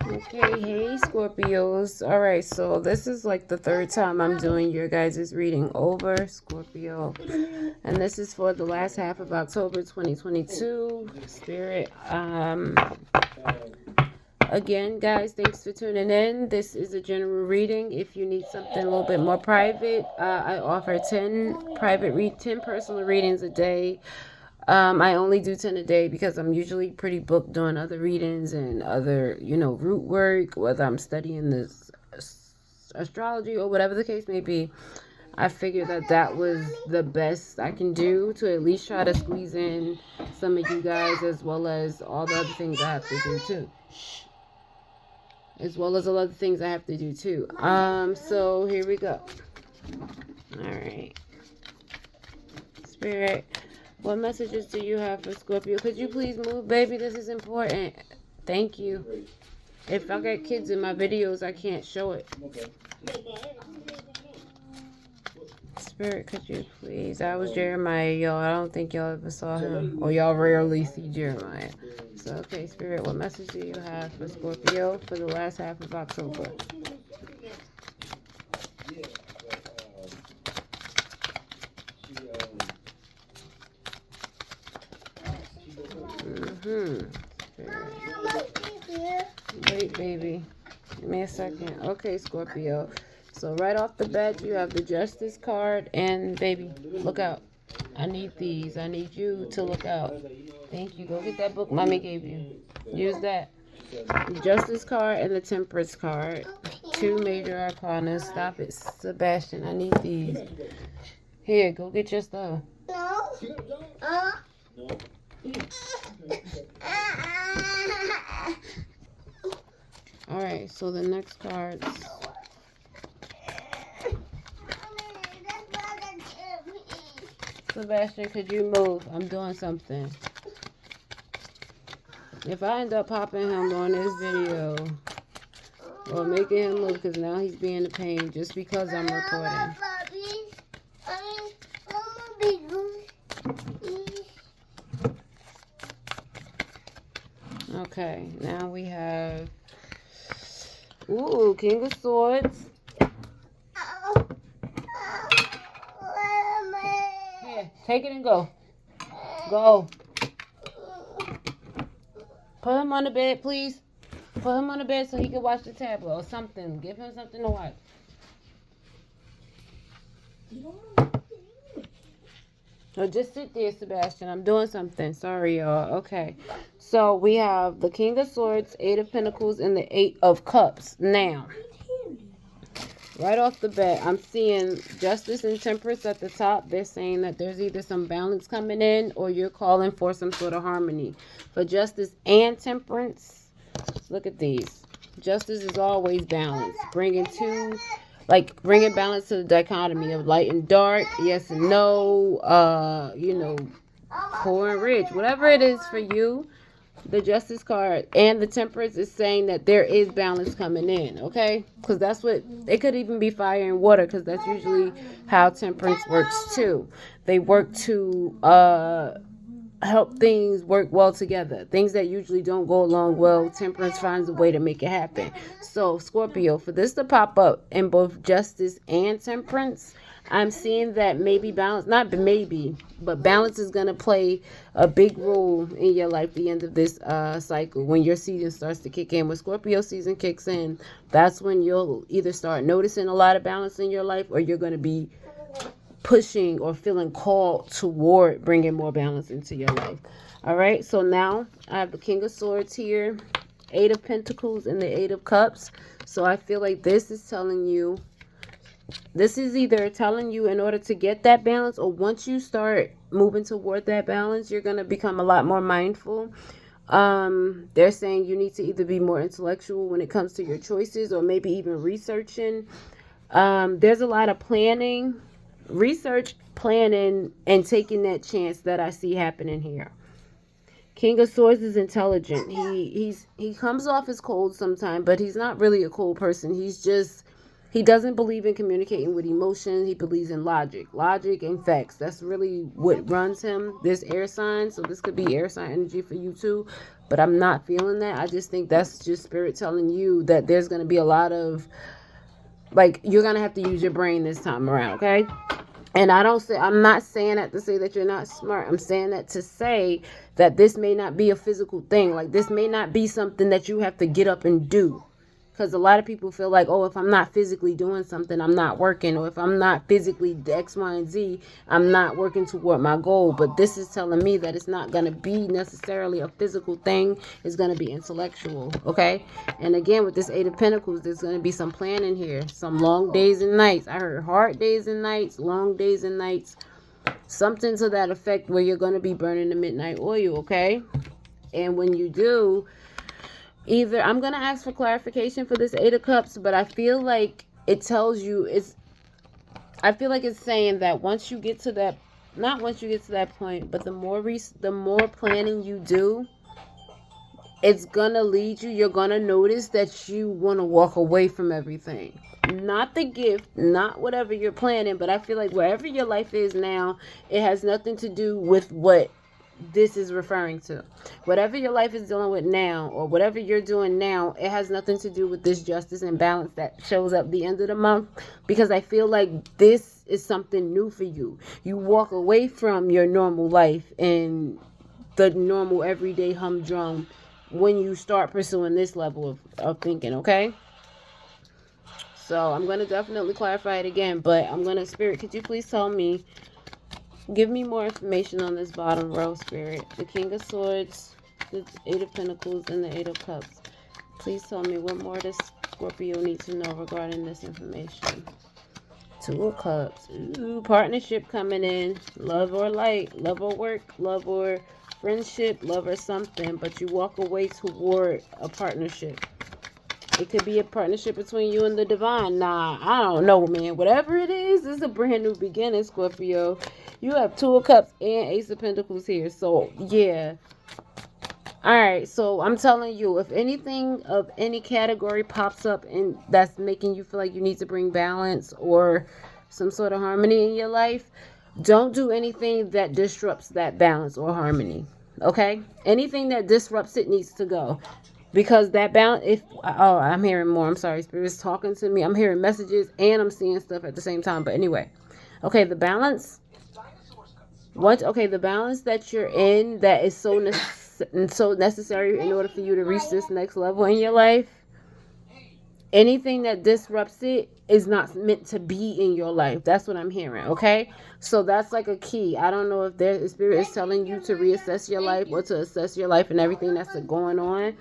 Okay, hey Scorpios. All right, so this is like the third time I'm doing your guys' reading over, Scorpio. And this is for the last half of October 2022. Spirit. Again, guys, thanks for tuning in. This is a general reading. If you need something a little bit more private, I offer 10 10 personal readings a day. I only do 10 a day because I'm usually pretty booked doing other readings and other, root work, whether I'm studying this astrology or whatever the case may be. I figured that was the best I can do to at least try to squeeze in some of you guys, as well as all the other things I have to do too. So here we go. All right. Spirit, what messages do you have for Scorpio? Could you please move, baby? This is important. Thank you. If I got kids in my videos, I can't show it. Spirit, could you please? That was Jeremiah, y'all. I don't think y'all ever saw him. Or y'all rarely see Jeremiah. So, okay, Spirit, what message do you have for Scorpio for the last half of October? Wait, baby. Give me a second. Okay, Scorpio. So right off the bat, you have the Justice card. And, baby, look out. I need these. I need you to look out. Thank you. Go get that book Mommy gave you. Use that. The Justice card and the Temperance card. 2 major arcana. Stop it, Sebastian. I need these. Here, go get your stuff. No. Alright, so the next cards. Sebastian, could you move? I'm doing something. If I end up popping him on this video or making him move, because now he's being a pain just because I'm recording. Okay, now we have King of Swords. Here, take it and go. Go. Put him on the bed, please. Put him on the bed so he can watch the tablet or something. Give him something to watch. So just sit there, Sebastian. I'm doing something. Sorry, y'all. Okay. So we have the King of Swords, 8 of Pentacles, and the 8 of Cups. Now, right off the bat, I'm seeing Justice and Temperance at the top. They're saying that there's either some balance coming in or you're calling for some sort of harmony. For Justice and Temperance, look at these. Justice is always balanced. Bringing balance to the dichotomy of light and dark, yes and no, poor and rich. Whatever it is for you, the Justice card and the Temperance is saying that there is balance coming in, okay? Because that's what, it could even be fire and water, because that's usually how Temperance works too. They work to help things work well together. Things that usually don't go along well, Temperance finds a way to make it happen. So, Scorpio, for this to pop up in both Justice and Temperance, I'm seeing that maybe balance, not maybe, but balance is going to play a big role in your life at the end of this cycle. When your season starts to kick in, when Scorpio season kicks in, that's when you'll either start noticing a lot of balance in your life, or you're going to be pushing or feeling called toward bringing more balance into your life. All right, so now I have the King of Swords here, 8 of Pentacles, and the 8 of Cups. So I feel like this is either telling you in order to get that balance, or once you start moving toward that balance, you're going to become a lot more mindful. They're saying you need to either be more intellectual when it comes to your choices, or maybe even researching. There's a lot of planning, research, planning, and taking that chance that I see happening here. King of Swords is intelligent. He comes off as cold sometimes, but he's not really a cold person. He's just He doesn't believe in communicating with emotions. He believes in logic. Logic and facts. That's really what runs him. This air sign. So this could be air sign energy for you too. But I'm not feeling that. I just think that's just spirit telling you that there's going to be a lot of, like, you're going to have to use your brain this time around, okay? And I'm not saying that to say that you're not smart. I'm saying that to say that this may not be a physical thing. Like, this may not be something that you have to get up and do. Because a lot of people feel like, oh, if I'm not physically doing something, I'm not working. Or if I'm not physically X, Y, and Z, I'm not working toward my goal. But this is telling me that it's not going to be necessarily a physical thing. It's going to be intellectual, okay? And again, with this Eight of Pentacles, there's going to be some planning here. Some long days and nights. I heard hard days and nights, long days and nights. Something to that effect where you're going to be burning the midnight oil, okay? And when you do, either I'm going to ask for clarification for this Eight of Cups, but I feel like it tells you, I feel like it's saying that once you get to that, not once you get to that point, but the more planning you do, it's going to lead you, you're going to notice that you want to walk away from everything. Not the gift, not whatever you're planning, but I feel like wherever your life is now, it has nothing to do with what this is referring to. Whatever your life is dealing with now, or whatever you're doing now, it has nothing to do with this justice and balance that shows up the end of the month, because I feel like this is something new for you. You walk away from your normal life and the normal everyday humdrum when you start pursuing this level of thinking, okay? So I'm going to definitely clarify it again, but I'm going to, Spirit, could you please tell me, give me more information on this bottom row, Spirit. The King of Swords, the Eight of Pentacles, and the Eight of Cups. Please tell me what more does Scorpio need to know regarding this information. Two of Cups. Ooh, partnership coming in. Love or light. Love or work. Love or friendship. Love or something. But you walk away toward a partnership. It could be a partnership between you and the divine. Nah, I don't know, man. Whatever it is, this is a brand new beginning, Scorpio. You have Two of Cups and Ace of Pentacles here. So, yeah. Alright, so I'm telling you, if anything of any category pops up and that's making you feel like you need to bring balance or some sort of harmony in your life, don't do anything that disrupts that balance or harmony. Okay? Anything that disrupts it needs to go. Because that balance, I'm hearing more. I'm sorry, Spirit's talking to me. I'm hearing messages and I'm seeing stuff at the same time. But anyway, okay, the balance. The balance that you're in that is so necessary in order for you to reach this next level in your life. Anything that disrupts it is not meant to be in your life. That's what I'm hearing, okay? So that's like a key. I don't know if the Spirit is telling you to reassess your life or to assess your life and everything that's going on.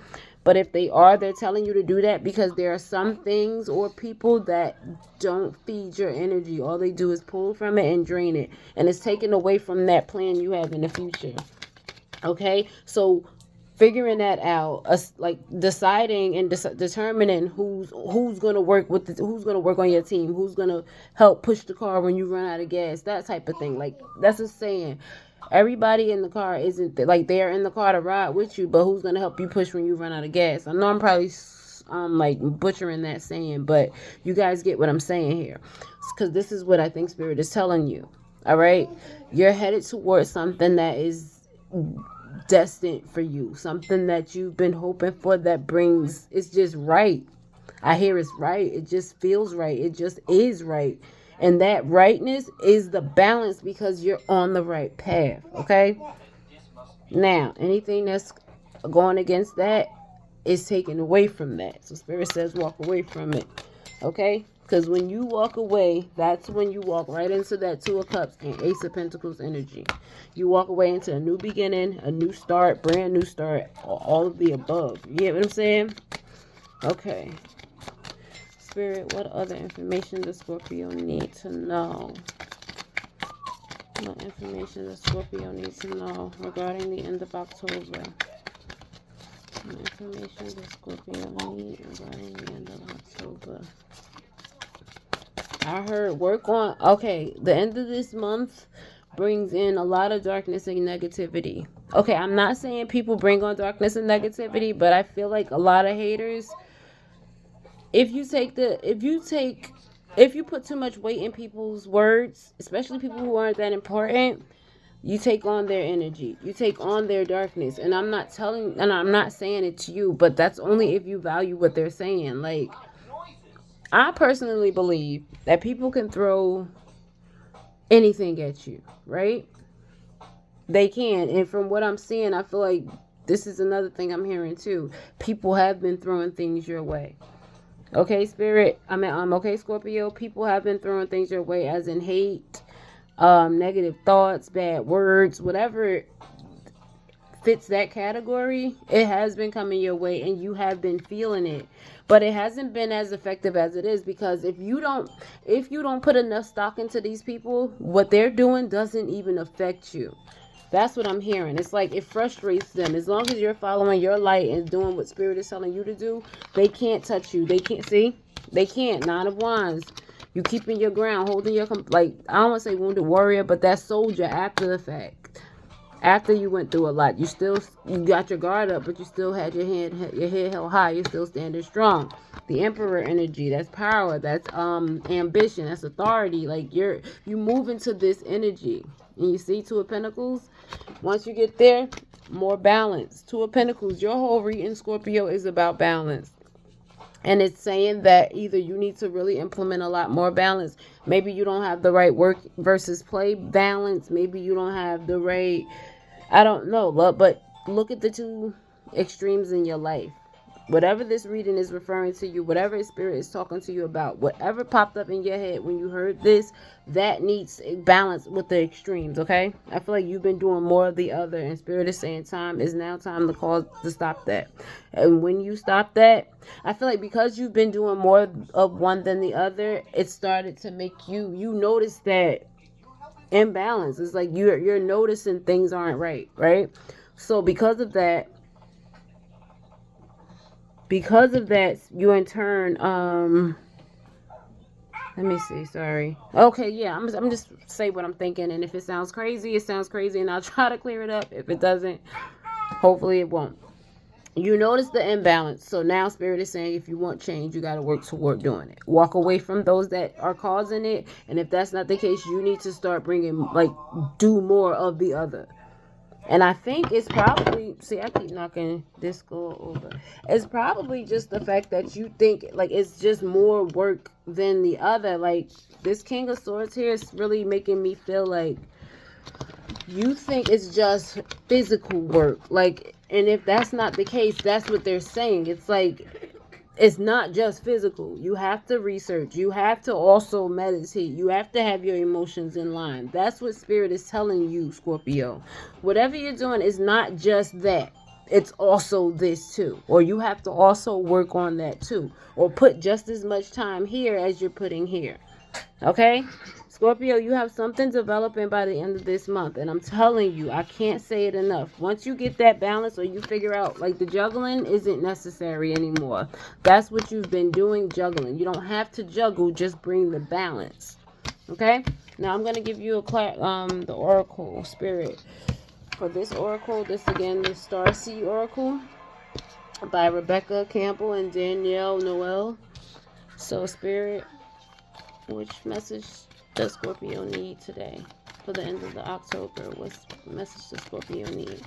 But if they're telling you to do that because there are some things or people that don't feed your energy. All they do is pull from it and drain it. And it's taken away from that plan you have in the future. Okay? So figuring that out, like deciding and determining who's going to work who's going to work on your team, who's going to help push the car when you run out of gas, that type of thing. Like, that's a saying. Everybody in the car isn't like they're in the car to ride with you, but who's going to help you push when you run out of gas? I know I'm probably like butchering that saying, but you guys get what I'm saying here, because this is what I think Spirit is telling you. All right, you're headed towards something that is destined for you, something that you've been hoping for, that brings, it's just right. I hear it's right. It just feels right. It just is right. And that rightness is the balance, because you're on the right path, okay? Now, anything that's going against that is taken away from that. So Spirit says walk away from it, okay? Because when you walk away, that's when you walk right into that Two of Cups and Ace of Pentacles energy. You walk away into a new beginning, a new start, brand new start, all of the above. You get what I'm saying? Okay. Spirit, what other information does Scorpio need to know? What information does Scorpio need to know regarding the end of October? What information does Scorpio need regarding the end of October? I heard work on, okay, the end of this month brings in a lot of darkness and negativity. Okay, I'm not saying people bring on darkness and negativity, but I feel like a lot of haters, if you take if you put too much weight in people's words, especially people who aren't that important, you take on their energy, you take on their darkness. And I'm not saying it to you, but that's only if you value what they're saying. Like, I personally believe that people can throw anything at you, right? They can. And from what I'm seeing, I feel like this is another thing I'm hearing too. People have been throwing things your way. Okay, Spirit. Okay, Scorpio. People have been throwing things your way, as in hate, negative thoughts, bad words, whatever fits that category. It has been coming your way, and you have been feeling it. But it hasn't been as effective as it is, because if you don't put enough stock into these people, what they're doing doesn't even affect you. That's what I'm hearing. It's like it frustrates them. As long as you're following your light and doing what Spirit is telling you to do, they can't touch you. They can't see. They can't. Nine of Wands. You keeping your ground, holding your I don't want to say wounded warrior, but that soldier after the fact. After you went through a lot, you got your guard up, but you still had your head held high. You're still standing strong. The Emperor energy, that's power, that's ambition, that's authority. Like you move into this energy, and you see Two of Pentacles. Once you get there, more balance. Two of Pentacles. Your whole reading, Scorpio, is about balance. And it's saying that either you need to really implement a lot more balance. Maybe you don't have the right work versus play balance. Maybe you don't have the right, I don't know. But look at the two extremes in your life. Whatever this reading is referring to you, whatever Spirit is talking to you about, whatever popped up in your head when you heard this, that needs balance with the extremes, okay? I feel like you've been doing more of the other, and Spirit is saying time is now time to stop that. And when you stop that, I feel like because you've been doing more of one than the other, it started to make you notice that imbalance. It's like you're noticing things aren't right? So because of that, you in turn, let me see, sorry. Okay, yeah, I'm just say what I'm thinking, and if it sounds crazy, it sounds crazy, and I'll try to clear it up. If it doesn't, hopefully it won't. You notice the imbalance. So now Spirit is saying if you want change, you got to work toward doing it. Walk away from those that are causing it, and if that's not the case, you need to start do more of the other. And I think it's probably, see, I keep knocking this skull over. It's probably just the fact that you think, like, it's just more work than the other. Like, this King of Swords here is really making me feel like you think it's just physical work. Like, and if that's not the case, that's what they're saying. It's like, it's not just physical. You have to research. You have to also meditate. You have to have your emotions in line. That's what Spirit is telling you, Scorpio. Whatever you're doing is not just that. It's also this too. Or you have to also work on that too. Or put just as much time here as you're putting here. Okay? Scorpio, you have something developing by the end of this month. And I'm telling you, I can't say it enough. Once you get that balance, or you figure out, like, the juggling isn't necessary anymore. That's what you've been doing, juggling. You don't have to juggle, just bring the balance. Okay? Now I'm going to give you the Oracle Spirit. For this Oracle, this again, the Star Sea Oracle by Rebecca Campbell and Danielle Noel. So, Spirit, which message does Scorpio need today for the end of the October? What message does Scorpio need?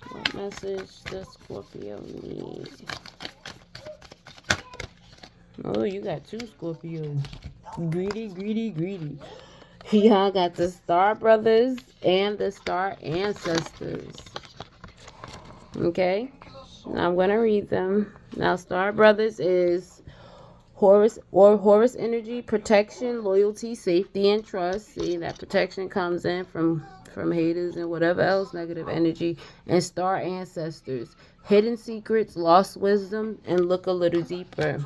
What message does Scorpio need? Oh, you got two Scorpios. Greedy, greedy, greedy. Y'all got the Star Brothers and the Star Ancestors. Okay? Now I'm going to read them. Now, Star Brothers is Horus energy, protection, loyalty, safety, and trust. See, that protection comes in from haters and whatever else, negative energy. And Star Ancestors, hidden secrets, lost wisdom, and look a little deeper.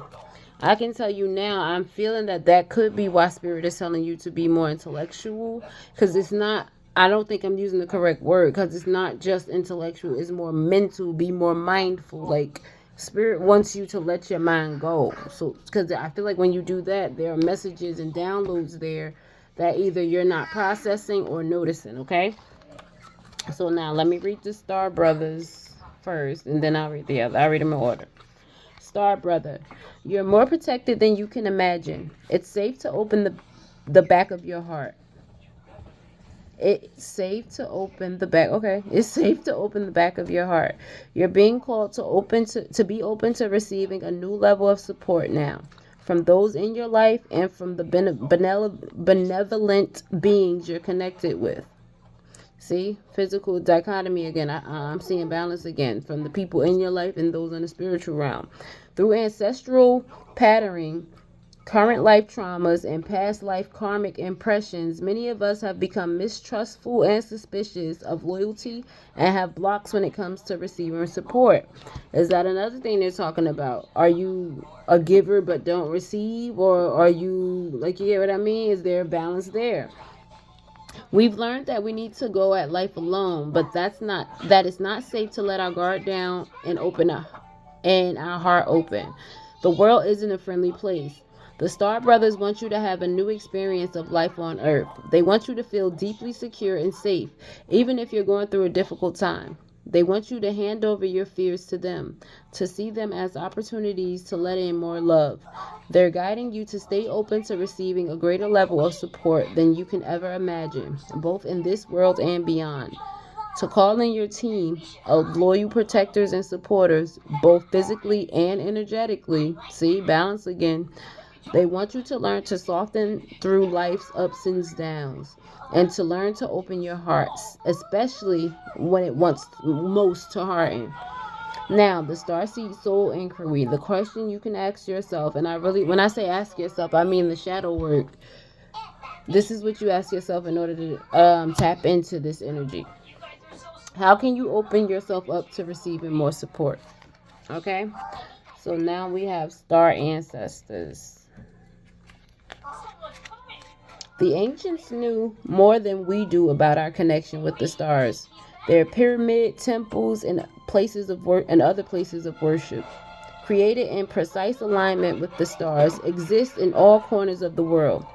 I can tell you now, I'm feeling that could be why Spirit is telling you to be more intellectual. Because it's not, I don't think I'm using the correct word. Because it's not just intellectual. It's more mental. Be more mindful. Like, Spirit wants you to let your mind go. So, because I feel like when you do that, there are messages and downloads there that either you're not processing or noticing, okay? So now, let me read the Star Brothers first, and then I'll read the other. I'll read them in order. Star brother, you're more protected than you can imagine. It's safe to open the back of your heart. It's safe to open the back. Okay. It's safe to open the back of your heart. You're being called to be open to receiving a new level of support now from those in your life and from the benevolent beings you're connected with. See, physical dichotomy again. I'm seeing balance again from the people in your life and those in the spiritual realm. Through ancestral patterning, current life traumas, and past life karmic impressions, many of us have become mistrustful and suspicious of loyalty and have blocks when it comes to receiving support. Is that another thing they're talking about? Are you a giver but don't receive? Or are you, like, you get what I mean? Is there a balance there? We've learned that we need to go at life alone, but that it's not safe to let our guard down and our heart open. The world isn't a friendly place. The Star Brothers want you to have a new experience of life on Earth. They want you to feel deeply secure and safe, even if you're going through a difficult time. They want you to hand over your fears to them, to see them as opportunities to let in more love. They're guiding you to stay open to receiving a greater level of support than you can ever imagine, both in this world and beyond. To call in your team of loyal protectors and supporters, both physically and energetically. See, balance again. They want you to learn to soften through life's ups and downs and to learn to open your hearts, especially when it wants most to harden. Now, the Starseed Soul Inquiry, the question you can ask yourself, and when I say ask yourself, I mean the shadow work. This is what you ask yourself in order to tap into this energy. How can you open yourself up to receiving more support? Okay, so now we have Star Ancestors. The ancients knew more than we do about our connection with the stars. Their pyramid temples and other places of worship, created in precise alignment with the stars, exist in all corners of the world.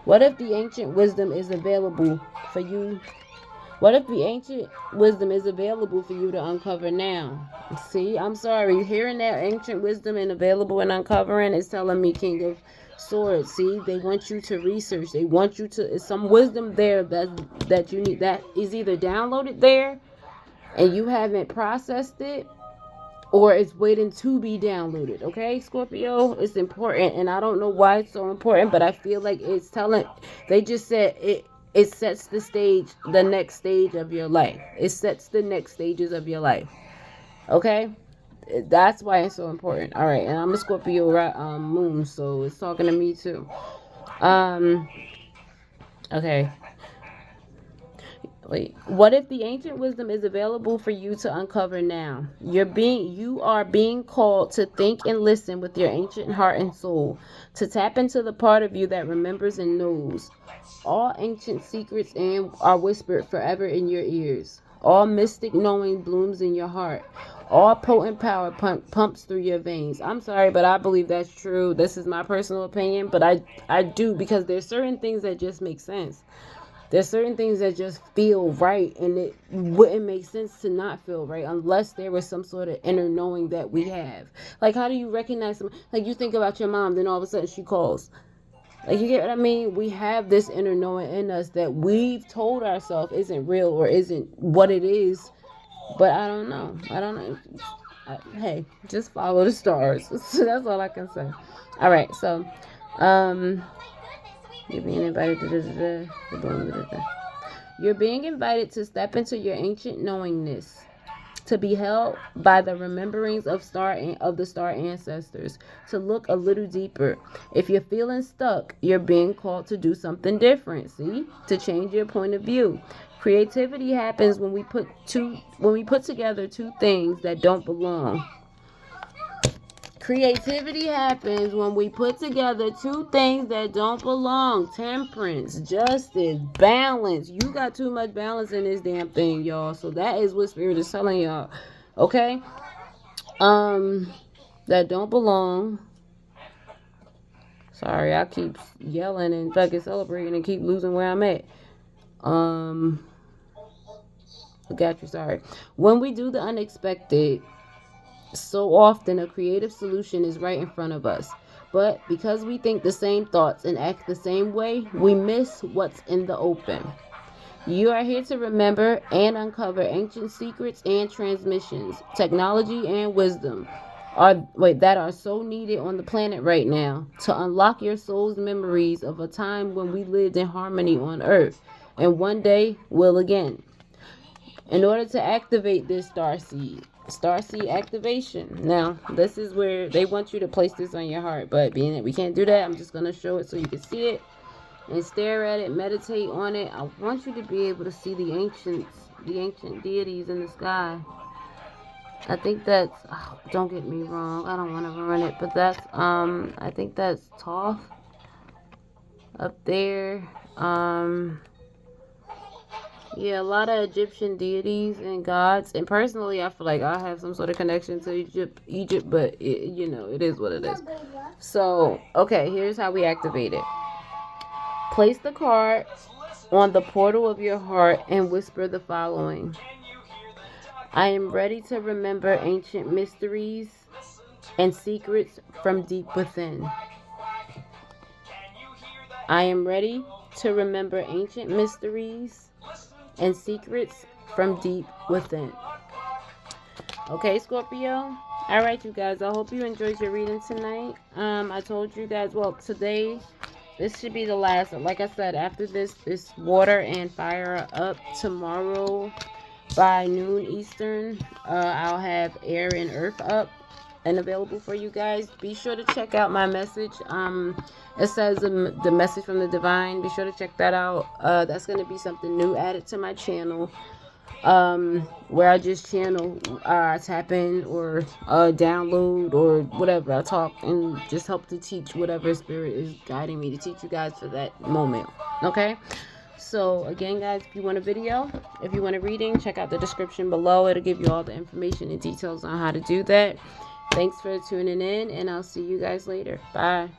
What if the ancient wisdom is available for you? What if the ancient wisdom is available for you to uncover now? See, I'm sorry. Hearing that ancient wisdom and available and uncovering is telling me King of Swords. See, they want you to research. They want you to. It's some wisdom there that you need. That is either downloaded there and you haven't processed it, or it's waiting to be downloaded. Okay, Scorpio, it's important, and I don't know why it's so important, but I feel like it's telling. They just said it. It sets the stage, the next stage of your life. It sets the next stages of your life. Okay? That's why it's so important. All right, and I'm a Scorpio moon, so it's talking to me too. Okay. Wait. What if the ancient wisdom is available for you to uncover now? You are being called to think and listen with your ancient heart and soul, to tap into the part of you that remembers and knows. All ancient secrets are whispered forever in your ears. All mystic knowing blooms in your heart. All potent power pumps through your veins. I'm sorry, but I believe that's true. This is my personal opinion, but I do, because there's certain things that just make sense. There's certain things that just feel right, and it wouldn't make sense to not feel right unless there was some sort of inner knowing that we have. Like, how do you recognize someone? Like, you think about your mom, then all of a sudden she calls. Like, you get what I mean? We have this inner knowing in us that we've told ourselves isn't real or isn't what it is. But I don't know. Hey, just follow the stars. So that's all I can say. All right, so, you're being invited to You're being invited to step into your ancient knowingness, to be held by the rememberings of the star ancestors, to look a little deeper. If you're feeling stuck, you're being called to do something different. See, to change your point of view. Creativity happens when we put together two things that don't belong. Creativity happens when we put together two things that don't belong. Temperance, justice, balance. You got too much balance in this damn thing, y'all. So that is what Spirit is telling y'all. Okay? That don't belong. Sorry, I keep yelling and fucking celebrating and keep losing where I'm at. I got you, sorry. When we do the unexpected, So often a creative solution is right in front of us. But because we think the same thoughts and act the same way, we miss what's in the open. You are here to remember and uncover ancient secrets and transmissions, technology and wisdom that are so needed on the planet right now to unlock your soul's memories of a time when we lived in harmony on Earth and one day will again. In order to activate this starseed activation. Now, this is where they want you to place this on your heart, but being that we can't do that, I'm just going to show it so you can see it and stare at it, meditate on it. I want you to be able to see the ancient deities in the sky. I think that's, don't get me wrong, I don't want to ruin it, but that's, I think that's Thoth up there. Yeah, a lot of Egyptian deities and gods. And personally, I feel like I have some sort of connection to Egypt, but it is what it is. So, okay, here's how we activate it. Place the card on the portal of your heart and whisper the following. I am ready to remember ancient mysteries and secrets from deep within. I am ready to remember ancient mysteries and secrets from deep within. Okay, Scorpio? Alright, you guys. I hope you enjoyed your reading tonight. I told you guys, well, today, this should be the last. Like I said, after this water and fire are up. Tomorrow, by noon Eastern, I'll have air and earth up and available for you guys. Be sure to check out my message. It says the message from the divine. Be sure to check that out. That's going to be something new added to my channel, where I just channel, tap in, or download, or whatever. I talk and just help to teach whatever spirit is guiding me to teach you guys for that moment. Okay, so again, guys, if you want a video, if you want a reading, check out the description below. It'll give you all the information and details on how to do that. Thanks for tuning in, and I'll see you guys later. Bye.